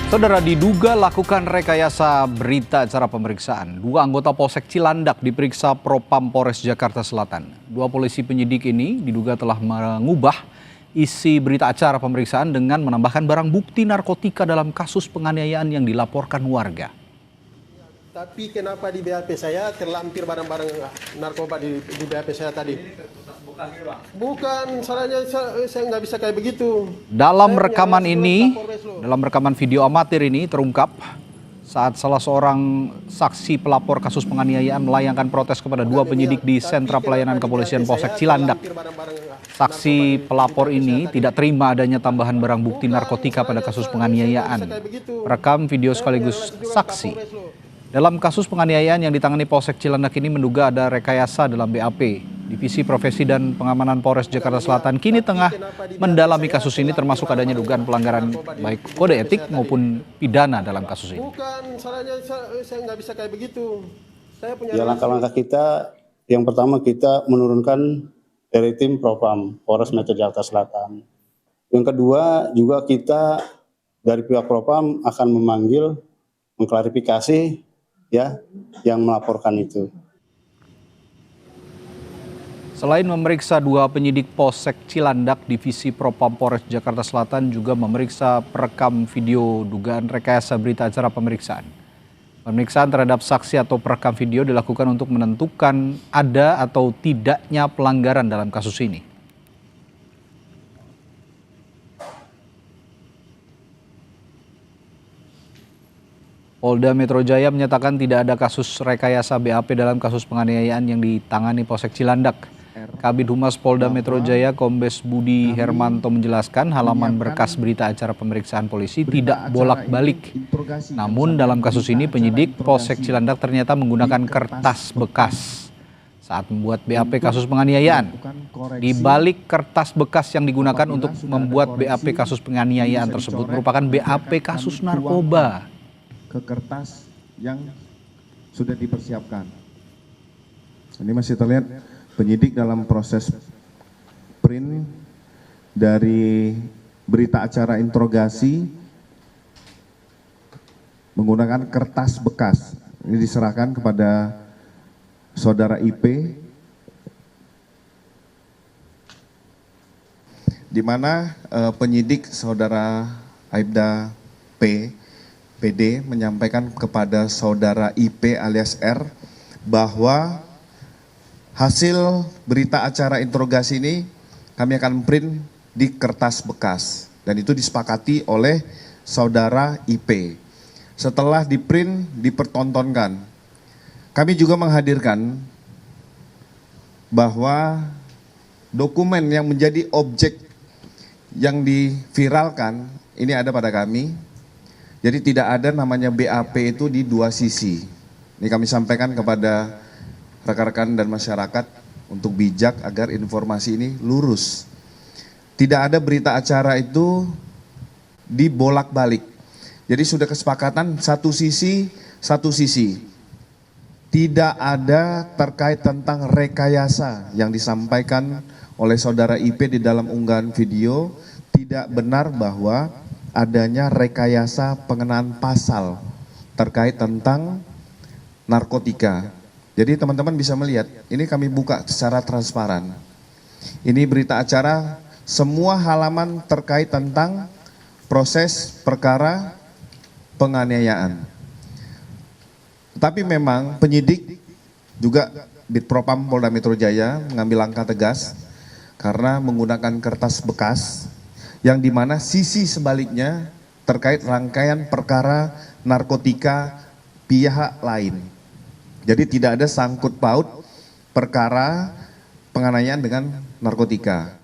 Saudara, diduga lakukan rekayasa berita acara pemeriksaan. Dua anggota Polsek Cilandak diperiksa Propam Polres Jakarta Selatan. Dua polisi penyidik ini diduga telah mengubah isi berita acara pemeriksaan dengan menambahkan barang bukti narkotika dalam kasus penganiayaan yang dilaporkan warga. Tapi kenapa di BAP saya terlampir barang-barang narkoba di BAP saya tadi? Bukan, salahnya saya nggak bisa kayak begitu. Dalam rekaman video amatir ini terungkap saat salah seorang saksi pelapor kasus penganiayaan melayangkan protes kepada dua penyidik di sentra pelayanan kepolisian Polsek Cilandak. Saksi pelapor ini tidak terima adanya tambahan barang bukti narkotika pada kasus penganiayaan. Rekam video sekaligus saksi. Dalam kasus penganiayaan yang ditangani Polsek Cilandak ini menduga ada rekayasa dalam BAP. Divisi Profesi dan Pengamanan Polres Jakarta Selatan kini tengah mendalami kasus ini, termasuk adanya dugaan pelanggaran baik kode etik maupun pidana dalam kasus ini. Bukan, salahnya saya nggak bisa kayak begitu. Ya, langkah-langkah kita, yang pertama kita menurunkan dari tim Propam Polres Metro Jakarta Selatan. Yang kedua juga kita dari pihak Propam akan memanggil, mengklarifikasi ya yang melaporkan itu. Selain memeriksa dua penyidik Polsek Cilandak, Divisi Propam Polres Jakarta Selatan juga memeriksa perekam video dugaan rekayasa berita acara pemeriksaan. Pemeriksaan terhadap saksi atau perekam video dilakukan untuk menentukan ada atau tidaknya pelanggaran dalam kasus ini. Polda Metro Jaya menyatakan tidak ada kasus rekayasa BAP dalam kasus penganiayaan yang ditangani Polsek Cilandak. Kabid Humas Polda Metro Jaya Kombes Budi Hermanto menjelaskan halaman berkas berita acara pemeriksaan polisi tidak bolak-balik. Namun dalam kasus ini penyidik Polsek Cilandak ternyata menggunakan kertas bekas saat membuat BAP kasus penganiayaan. Di balik kertas bekas yang digunakan untuk membuat BAP kasus penganiayaan tersebut merupakan BAP kasus narkoba. Ke kertas yang sudah dipersiapkan. Ini masih terlihat penyidik dalam proses print dari berita acara interogasi menggunakan kertas bekas. Ini diserahkan kepada saudara IP, di mana penyidik saudara Aibda PD menyampaikan kepada saudara IP alias R bahwa hasil berita acara interogasi ini kami akan print di kertas bekas dan itu disepakati oleh saudara IP. Setelah di print dipertontonkan, kami juga menghadirkan bahwa dokumen yang menjadi objek yang diviralkan ini ada pada kami. Jadi tidak ada namanya BAP itu di dua sisi. Ini kami sampaikan kepada rekan-rekan dan masyarakat untuk bijak agar informasi ini lurus. Tidak ada berita acara itu dibolak-balik. Jadi sudah kesepakatan satu sisi. Tidak ada terkait tentang rekayasa yang disampaikan oleh saudara IP di dalam unggahan video. Tidak benar bahwa adanya rekayasa pengenaan pasal terkait tentang narkotika. Jadi teman-teman bisa melihat, ini kami buka secara transparan. Ini berita acara, semua halaman terkait tentang proses perkara penganiayaan. Tapi memang penyidik juga Bitpropam Polda Metro Jaya mengambil langkah tegas karena menggunakan kertas bekas yang dimana sisi sebaliknya terkait rangkaian perkara narkotika pihak lain. Jadi tidak ada sangkut paut perkara penganiayaan dengan narkotika.